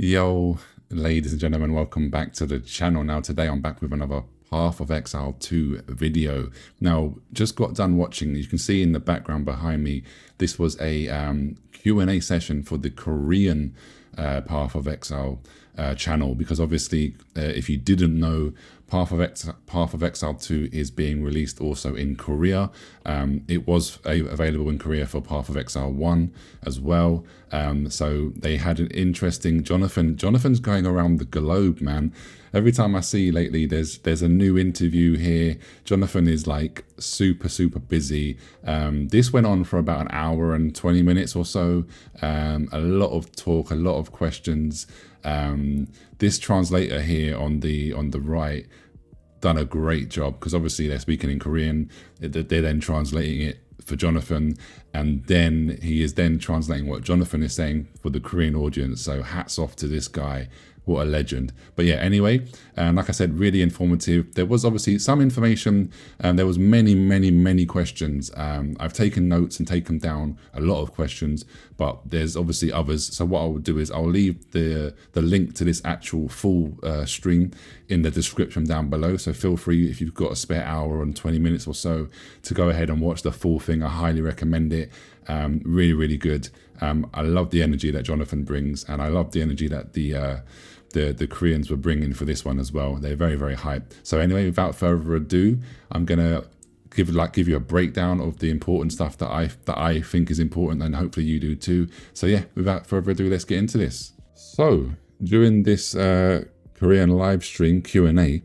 Yo, ladies and gentlemen, welcome back to the channel. Now, today I'm back with another Path of Exile 2 video. Now, just got done watching, you can see in the background behind me, this was a Q&A session for the Korean Path of Exile channel, because obviously, if you didn't know, Path of Exile 2 is being released also in Korea. It was available in Korea for Path of Exile 1 as well. So they had an interesting Jonathan's going around the globe, man. Every time I see lately, there's a new interview here. Jonathan is like super busy. This went on for about an hour and 20 minutes or so. A lot of talk, a lot of questions. This translator here on the right done a great job, because obviously they're speaking in Korean. They're then translating it for Jonathan, and then he is then translating what Jonathan is saying for the Korean audience. So hats off to this guy. What a legend. But yeah, anyway, like I said, really informative. There was obviously some information, and there was many questions. I've taken notes and taken down a lot of questions, but there's obviously others. So what I will do is I'll leave the link to this actual full stream in the description down below. So feel free, if you've got a spare hour and 20 minutes or so, to go ahead and watch the full thing. I highly recommend it. Really good. I love the energy that Jonathan brings, and I love the energy that the Koreans were bringing for this one as well. They're very hyped. So anyway, without further ado, I'm gonna give you a breakdown of the important stuff that I think is important, and hopefully you do too. So yeah, without further ado, let's get into this. So during this Korean live stream Q&A,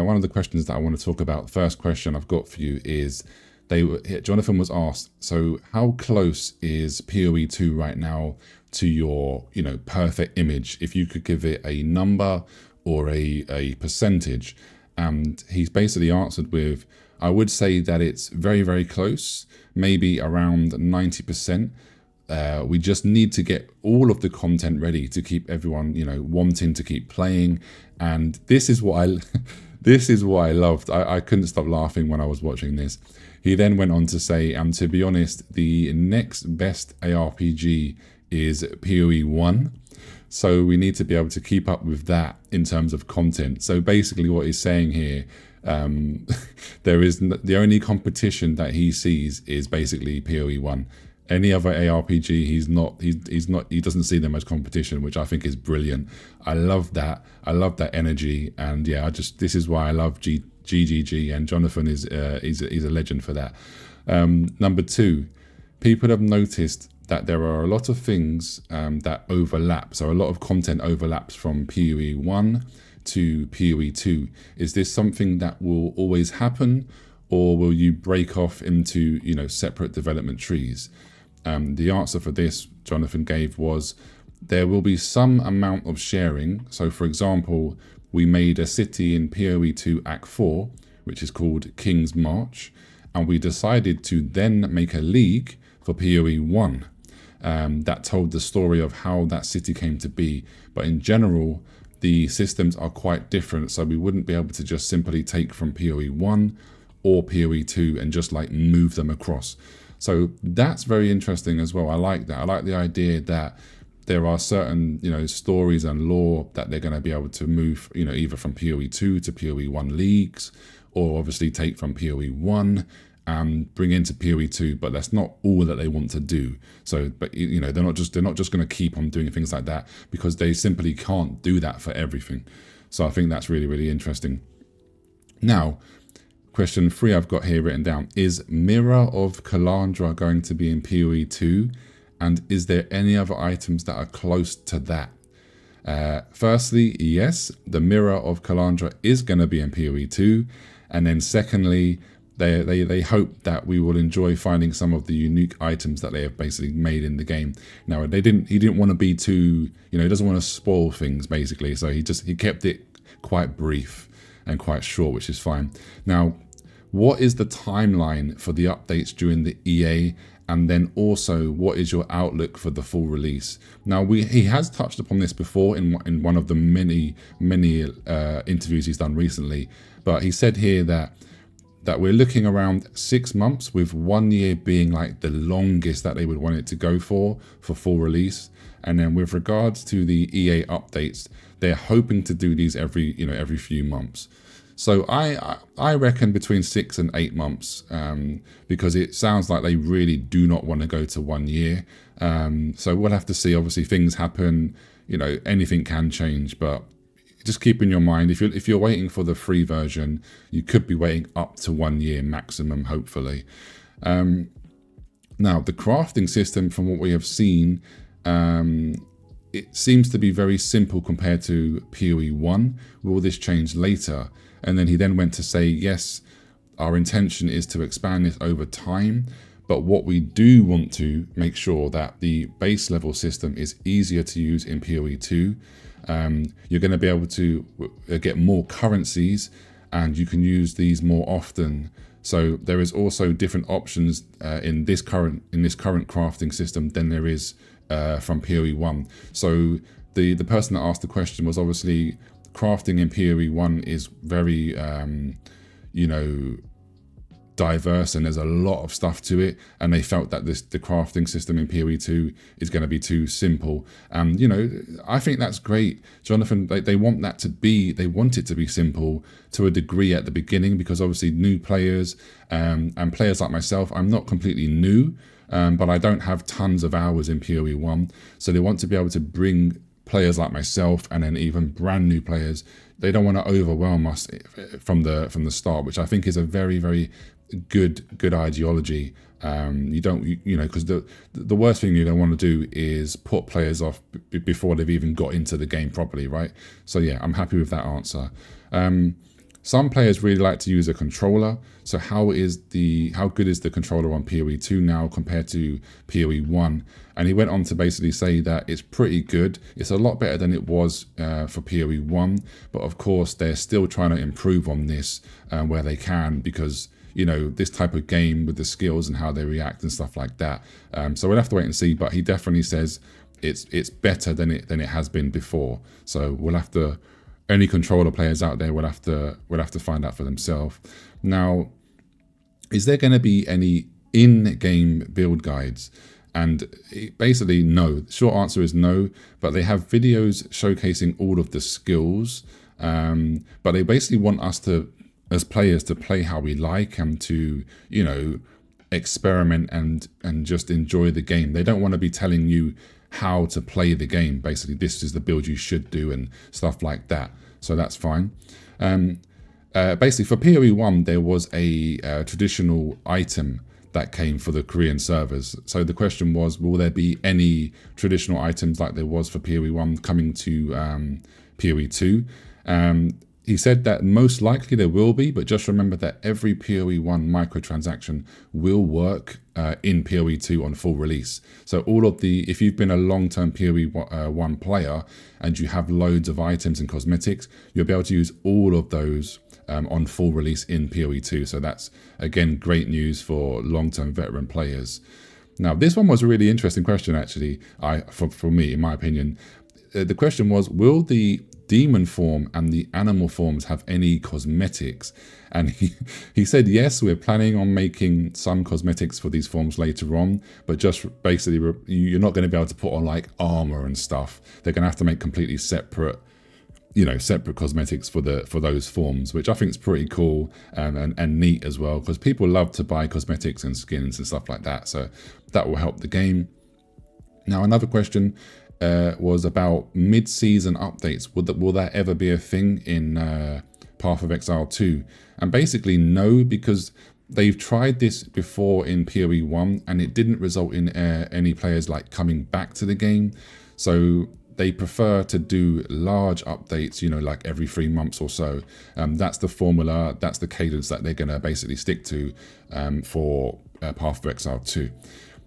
one of the questions that I want to talk about, first question I've got for you is, Jonathan was asked, so how close is PoE 2 right now to your, perfect image? If you could give it a number or a percentage. And he's basically answered with, I would say that it's very close, maybe around 90%. We just need to get all of the content ready to keep everyone, wanting to keep playing. And this is what I loved. I couldn't stop laughing when I was watching this. He then went on to say, to be honest, the next best ARPG is PoE 1. So we need to be able to keep up with that in terms of content. So basically what he's saying here, the only competition that he sees is basically PoE 1. Any other ARPG, he doesn't see them as competition, which I think is brilliant. I love that. I love that energy. And yeah, this is why I love GGG, and Jonathan is he's a legend for that. Number two, people have noticed that there are a lot of things that overlap. So a lot of content overlaps from PoE 1 to PoE 2. Is this something that will always happen, or will you break off into, separate development trees? The answer for this Jonathan gave was, there will be some amount of sharing. So for example, we made a city in PoE 2 Act 4, which is called King's March, and we decided to then make a league for PoE 1 that told the story of how that city came to be. But in general, the systems are quite different, so we wouldn't be able to just simply take from PoE 1 or PoE 2 and just like move them across. So that's very interesting as well. I like that. I like the idea that there are certain, stories and lore that they're going to be able to move, either from PoE 2 to PoE 1 leagues, or obviously take from PoE 1 and bring into PoE 2. But that's not all that they want to do. So, but they're not just going to keep on doing things like that, because they simply can't do that for everything. So I think that's really interesting. Now, question 3 I've got here written down is, Mirror of Kalandra going to be in PoE 2? And is there any other items that are close to that? Firstly, yes, the Mirror of Kalandra is going to be in PoE 2. And then secondly, they hope that we will enjoy finding some of the unique items that they have basically made in the game. Now, he didn't want to be too, he doesn't want to spoil things basically. So he kept it quite brief and quite short, which is fine. Now, what is the timeline for the updates during the EA? And then also, what is your outlook for the full release? Now, he has touched upon this before in one of the many interviews he's done recently, but he said here that that we're looking around 6 months, with 1 year being like the longest that they would want it to go for full release. And then with regards to the EA updates, they're hoping to do these every few months. So I reckon between 6 and 8 months, because it sounds like they really do not want to go to 1 year. So we'll have to see. Obviously, things happen. Anything can change, but just keep in your mind, if you're waiting for the free version, you could be waiting up to 1 year maximum, hopefully. Now, the crafting system, from what we have seen, it seems to be very simple compared to PoE 1. Will this change later? And then he then went to say, yes, our intention is to expand this over time, but what we do want to make sure that the base level system is easier to use in PoE 2. You're going to be able to get more currencies, and you can use these more often. So there is also different options in this current crafting system than there is from PoE 1. So the person that asked the question was obviously crafting in PoE 1 is very diverse, and there's a lot of stuff to it, and they felt that the crafting system in PoE 2 is going to be too simple. I think that's great, Jonathan. They want it to be simple to a degree at the beginning, because obviously new players and players like myself, I'm not completely new, but I don't have tons of hours in PoE 1, so they want to be able to bring players like myself, and then even brand new players. They don't want to overwhelm us from the start, which I think is a very, very good ideology. Because the worst thing you don't want to do is put players off before they've even got into the game properly, right? So yeah, I'm happy with that answer. Some players really like to use a controller. So how good is the controller on PoE 2 now compared to PoE 1? And he went on to basically say that it's pretty good. It's a lot better than it was for PoE 1, but of course they're still trying to improve on this where they can, because this type of game with the skills and how they react and stuff like that. So we'll have to wait and see. But he definitely says it's better than it has been before. So we'll have to. Any controller players out there will have to find out for themselves. Now, is there going to be any in-game build guides? And basically, no. The short answer is no. But they have videos showcasing all of the skills. But they basically want us as players, to play how we like and to experiment and just enjoy the game. They don't want to be telling you how to play the game. Basically, this is the build you should do and stuff like that. So that's fine. Basically, for PoE 1, there was a traditional item that came for the Korean servers. So the question was, will there be any traditional items like there was for PoE 1 coming to PoE 2? He said that most likely there will be, but just remember that every PoE 1 microtransaction will work in PoE 2 on full release. So if you've been a long-term PoE 1 player and you have loads of items and cosmetics, you'll be able to use all of those on full release in PoE 2. So that's, again, great news for long-term veteran players. Now, this one was a really interesting question, actually, for me, in my opinion. The question was, will the demon form and the animal forms have any cosmetics? And he said, yes, we're planning on making some cosmetics for these forms later on, but just basically you're not going to be able to put on like armor and stuff. They're going to have to make completely separate cosmetics for those forms, which I think is pretty cool and neat as well, because people love to buy cosmetics and skins and stuff like that. So that will help the game. Now, another question was about mid-season updates. Will that ever be a thing in Path of Exile 2? And basically no, because they've tried this before in PoE 1 and it didn't result in any players like coming back to the game. So they prefer to do large updates, like every 3 months or so. That's the formula, that's the cadence that they're going to basically stick to for Path of Exile 2.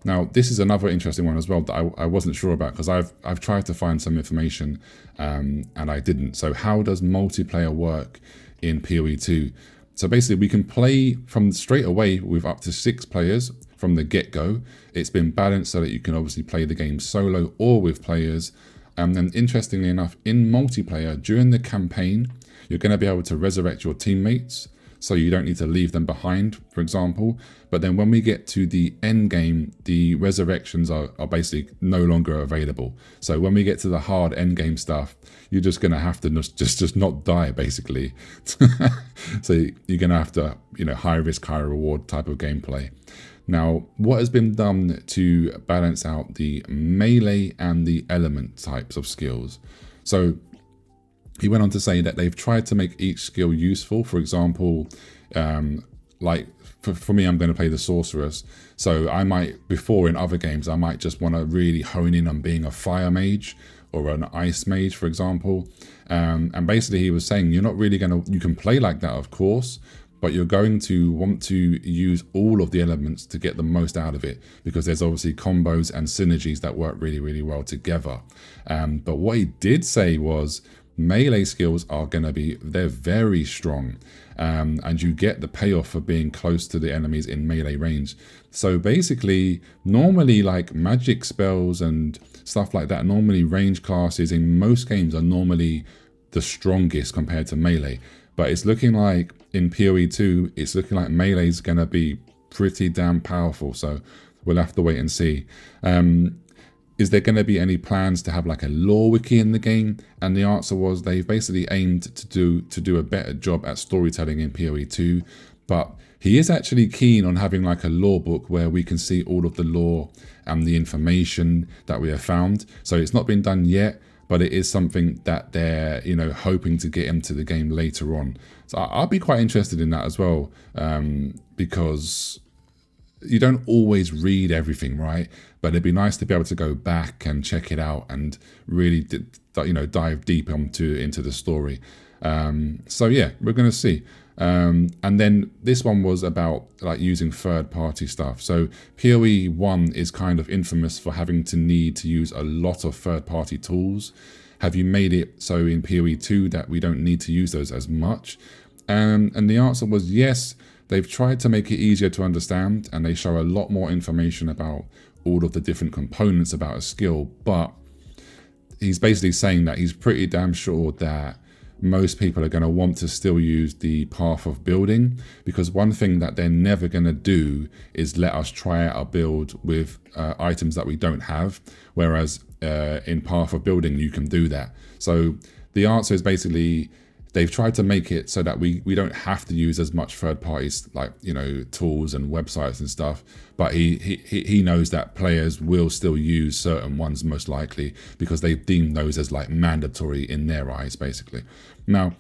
Now, this is another interesting one as well that I wasn't sure about, because I've tried to find some information and I didn't. So how does multiplayer work in PoE 2? So basically we can play from straight away with up to 6 players from the get-go. It's been balanced so that you can obviously play the game solo or with players. And then interestingly enough, in multiplayer, during the campaign, you're going to be able to resurrect your teammates. so you don't need to leave them behind, for example. But then when we get to the end game, the resurrections are basically no longer available. So when we get to the hard end game stuff, you're just going to have to just not die, basically. So you're going to have to, you know, high risk, high reward type of gameplay. Now, what has been done to balance out the melee and the element types of skills? So he went on to say that they've tried to make each skill useful. For example, like for me, I'm going to play the sorceress. So I might, before in other games, I might just want to really hone in on being a fire mage or an ice mage, for example. And basically he was saying, you're not really going to, you can play like that, of course, but you're going to want to use all of the elements to get the most out of it, because there's obviously combos and synergies that work really, really well together. But what he did say was melee skills are going to be, they're very strong. And you get the payoff for being close to the enemies in melee range. So basically, normally like magic spells and stuff like that, normally range classes in most games are normally the strongest compared to melee. But it's looking like in PoE 2, it's looking like melee is going to be pretty damn powerful. So we'll have to wait and see. Is there going to be any plans to have like a lore wiki in the game? And the answer was they've basically aimed to do a better job at storytelling in PoE 2. But he is actually keen on having like a lore book where we can see all of the lore and the information that we have found. So it's not been done yet, but it is something that they're, you know, hoping to get into the game later on. So I'll be quite interested in that as well, because you don't always read everything, right? But it'd be nice to be able to go back and check it out and really, you know, dive deep into the story. So yeah, we're going to see. And then this one was about like using third-party stuff. So PoE 1 is kind of infamous for having to need to use a lot of third-party tools. Have you made it so in PoE 2 that we don't need to use those as much? And the answer was yes. They've tried to make it easier to understand, and they show a lot more information about all of the different components about a skill. But he's basically saying that he's pretty damn sure that most people are going to want to still use the path of building, because one thing that they're never going to do is let us try out a build with items that we don't have, whereas in path of building you can do that. So the answer is basically they've tried to make it so that we don't have to use as much third parties, like, you know, tools and websites and stuff. But he knows that players will still use certain ones most likely because they deem those as like mandatory in their eyes, basically. Now,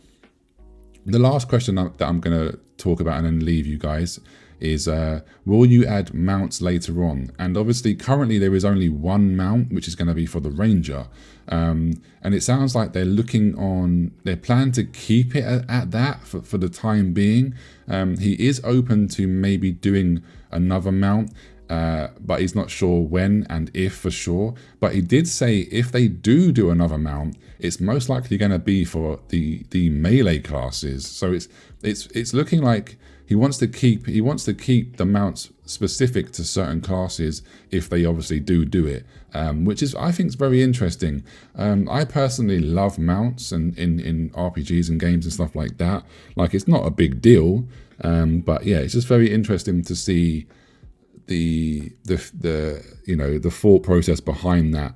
the last question that I'm going to talk about and then leave you guys is, will you add mounts later on? And obviously currently there is only one mount, which is going to be for the ranger. And it sounds like they're planning to keep it at that for the time being. He is open to maybe doing another mount, but he's not sure when and if for sure. But he did say if they do another mount, it's most likely going to be for the melee classes. So it's looking like he wants to keep the mounts specific to certain classes if they obviously do it, which is, I think, is very interesting. I personally love mounts and in RPGs and games and stuff like that. Like, it's not a big deal, but yeah, it's just very interesting to see the you know, the thought process behind that,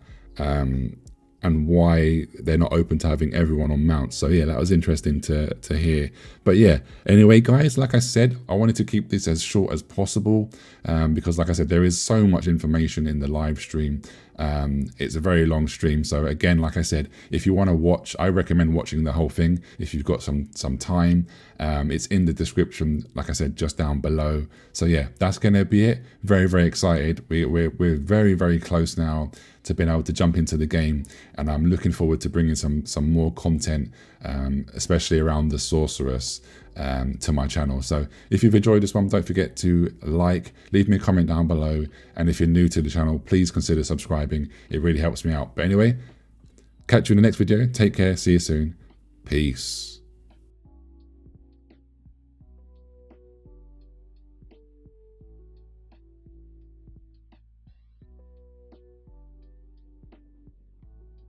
and why they're not open to having everyone on mounts. So yeah, that was interesting to hear. But yeah, anyway guys, like I said, I wanted to keep this as short as possible, because like I said, there is so much information in the live stream. It's a very long stream, so again, like I said, if you want to watch, I recommend watching the whole thing if you've got some time. It's in the description, like I said, just down below. So yeah, that's gonna be it. Very, very excited. We're very, very close now to being able to jump into the game, and I'm looking forward to bringing some more content, especially around the sorceress, to my channel. So if you've enjoyed this one, don't forget to leave me a comment down below, and if you're new to the channel, please consider subscribing. It really helps me out. But anyway, catch you in the next video. Take care, see you soon, peace.